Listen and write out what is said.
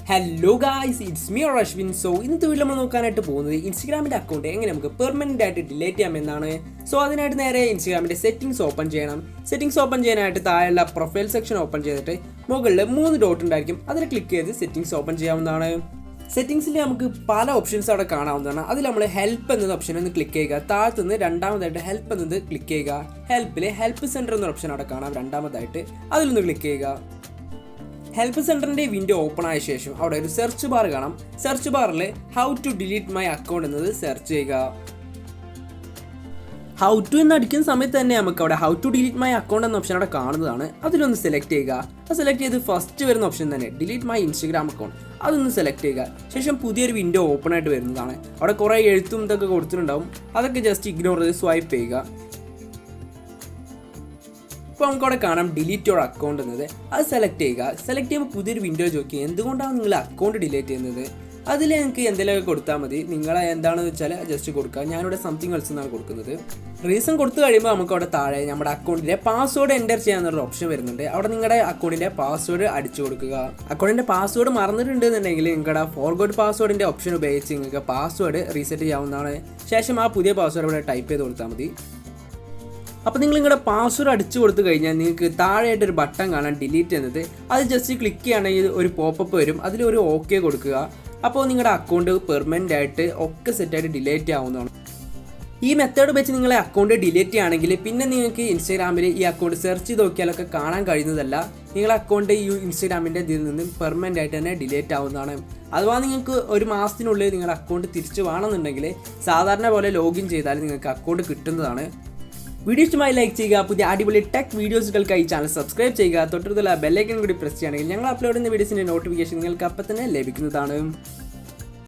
Hello guys, it's me Ashwin. So ഇന്നത്തെ വീട്ടിൽ നമ്മൾ നോക്കാനായിട്ട് പോകുന്നത് ഇൻസ്റ്റാഗ്രാമിൻ്റെ അക്കൗണ്ട് എങ്ങനെ നമുക്ക് പെർമനൻ്റ് ആയിട്ട് ഡിലീറ്റ് ചെയ്യാമെന്നാണ്. സോ അതിനായിട്ട് നേരെ ഇൻസ്റ്റാഗ്രാമിൻ്റെ സെറ്റിംഗ്സ് ഓപ്പൺ ചെയ്യണം. സെറ്റിംഗ്സ് ഓപ്പൺ ചെയ്യാനായിട്ട് താഴെയുള്ള പ്രൊഫൈൽ സെക്ഷൻ ഓപ്പൺ ചെയ്തിട്ട് മുകളിൽ 3 ഡോട്ട് ഉണ്ടായിരിക്കും, അതിൽ ക്ലിക്ക് ചെയ്ത് സെറ്റിംഗ്സ് ഓപ്പൺ ചെയ്യാവുന്നതാണ്. സെറ്റിംഗ്സിൽ നമുക്ക് പല ഓപ്ഷൻസ് അവിടെ കാണാവുന്നതാണ്. അതിൽ നമ്മൾ ഹെൽപ്പ് എന്നത് ഓപ്ഷൻ ഒന്ന് ക്ലിക്ക് ചെയ്യുക. താഴത്തുനിന്ന് രണ്ടാമതായിട്ട് ഹെൽപ്പ് എന്നത് ക്ലിക്ക് ചെയ്യുക. ഹെൽപ്പിൽ ഹെൽപ്പ് സെൻറ്റർ എന്ന ഓപ്ഷൻ അവിടെ കാണാം രണ്ടാമതായിട്ട്, അതിലൊന്ന് ക്ലിക്ക് ചെയ്യുക. ഹെൽപ്പ് സെൻറ്ററിൻ്റെ വിൻഡോ ഓപ്പൺ ആയ ശേഷം അവിടെ ഒരു സെർച്ച് ബാർ കാണാം. സെർച്ച് ബാറിൽ how to delete my account എന്നത് സെർച്ച് ചെയ്യുക. ഹൗ ടു എന്ന് അടിക്കുന്ന സമയത്ത് തന്നെ നമുക്ക് അവിടെ how to delete my account എന്ന ഓപ്ഷൻ അവിടെ കാണുന്നതാണ്. അതിലൊന്ന് സെലക്ട് ചെയ്യുക. അത് സെലക്ട് ചെയ്ത് ഫസ്റ്റ് വരുന്ന ഓപ്ഷൻ തന്നെ ഡിലീറ്റ് മൈ ഇൻസ്റ്റഗ്രാം അക്കൗണ്ട്, അതൊന്ന് സെലക്ട് ചെയ്യുക. ശേഷം പുതിയൊരു വിൻഡോ ഓപ്പൺ ആയിട്ട് വരുന്നതാണ്. അവിടെ കുറേ എഴുത്തും ഇതൊക്കെ കൊടുത്തിട്ടുണ്ടാവും, അതൊക്കെ ജസ്റ്റ് ഇഗ്നോർ ചെയ്ത് സ്വൈപ്പ് ചെയ്യുക. ഇപ്പോൾ നമുക്കവിടെ കാണാം ഡിലീറ്റ് യുവർ അക്കൗണ്ട് എന്നത്, അത് സെലക്ട് ചെയ്യുക. സെലക്ട് ചെയ്യുമ്പോൾ പുതിയൊരു വിൻഡോ ചോദിക്കുക എന്തുകൊണ്ടാണ് നിങ്ങൾ അക്കൗണ്ട് ഡിലീറ്റ് ചെയ്യുന്നത്. അതിൽ നിങ്ങൾക്ക് എന്തെങ്കിലുമൊക്കെ കൊടുത്താൽ മതി. നിങ്ങൾ എന്താണെന്ന് വെച്ചാൽ ജസ്റ്റ് കൊടുക്കുക. ഞാനിവിടെ സംതിങ് എൽസ് എന്നാണ് കൊടുക്കുന്നത്. റീസൺ കൊടുത്തു കഴിയുമ്പോൾ നമുക്ക് അവിടെ താഴെ നമ്മുടെ അക്കൗണ്ടിൻ്റെ പാസ്വേഡ് എൻ്റർ ചെയ്യാനൊരു ഓപ്ഷൻ വരുന്നുണ്ട്. അവിടെ നിങ്ങളുടെ അക്കൗണ്ടിൻ്റെ പാസ്വേഡ് അടിച്ചു കൊടുക്കുക. അക്കൗണ്ടിൻ്റെ പാസ്വേഡ് മറന്നിട്ടുണ്ടെന്നുണ്ടെങ്കിൽ നിങ്ങളുടെ ഫോർഗോട്ട് പാസ്വേഡിൻ്റെ ഓപ്ഷൻ ഉപയോഗിച്ച് നിങ്ങൾക്ക് പാസ്വേഡ് റീസെറ്റ് ചെയ്യാവുന്നതാണ്. ശേഷം ആ പുതിയ പാസ്വേഡ് ഇവിടെ ടൈപ്പ് ചെയ്ത് കൊടുത്താൽ മതി. അപ്പോൾ നിങ്ങൾ നിങ്ങളുടെ പാസ്വേഡ് അടിച്ചു കൊടുത്തു കഴിഞ്ഞാൽ നിങ്ങൾക്ക് താഴെയായിട്ടൊരു ബട്ടൺ കാണാം ഡിലീറ്റ് എന്നത്. അത് ജസ്റ്റ് ക്ലിക്ക് ചെയ്യുകയാണെങ്കിൽ ഒരു പോപ്പപ്പ് വരും, അതിലൊരു ഓക്കെ കൊടുക്കുക. അപ്പോൾ നിങ്ങളുടെ അക്കൗണ്ട് പെർമനൻ്റ് ആയിട്ട് ഒക്കെ സെറ്റായിട്ട് ഡിലീറ്റ് ആവുന്നതാണ്. ഈ മെത്തേഡ് വെച്ച് നിങ്ങളെ അക്കൗണ്ട് ഡിലീറ്റ് ചെയ്യുകയാണെങ്കിൽ പിന്നെ നിങ്ങൾക്ക് ഇൻസ്റ്റാഗ്രാമിൽ ഈ അക്കൗണ്ട് സെർച്ച് ചെയ്ത് നോക്കിയാലൊക്കെ കാണാൻ കഴിയുന്നതല്ല. നിങ്ങളുടെ അക്കൗണ്ട് ഈ ഇൻസ്റ്റാഗ്രാമിൻ്റെ ഇതിൽ നിന്നും പെർമനൻ്റ് ആയിട്ട് തന്നെ ഡിലീറ്റ് ആവുന്നതാണ്. അഥവാ നിങ്ങൾക്ക് ഒരു മാസത്തിനുള്ളിൽ നിങ്ങളുടെ അക്കൗണ്ട് തിരിച്ചു വേണമെന്നുണ്ടെങ്കിൽ സാധാരണ പോലെ ലോഗിൻ ചെയ്താൽ നിങ്ങൾക്ക് അക്കൗണ്ട് കിട്ടുന്നതാണ്. വീഡിയോ ഇഷ്ടമായി ലൈക്ക് ചെയ്യുക. പുതിയ അടിപൊളി ടെക് വീഡിയോസുകൾക്കായി ചാനൽ സബ്സ്ക്രൈബ് ചെയ്യുക. തൊട്ടടുത്തുള്ള ബെല്ലൈക്കൺ കൂടി പ്രസ് ചെയ്യുകയാണെങ്കിൽ ഞങ്ങൾ അപ്ലോഡ് ചെയ്യുന്ന വീഡിയോസിൻ്റെ നോട്ടിഫിക്കേഷൻ നിങ്ങൾക്ക് അപ്പം തന്നെ ലഭിക്കുന്നതാണ്.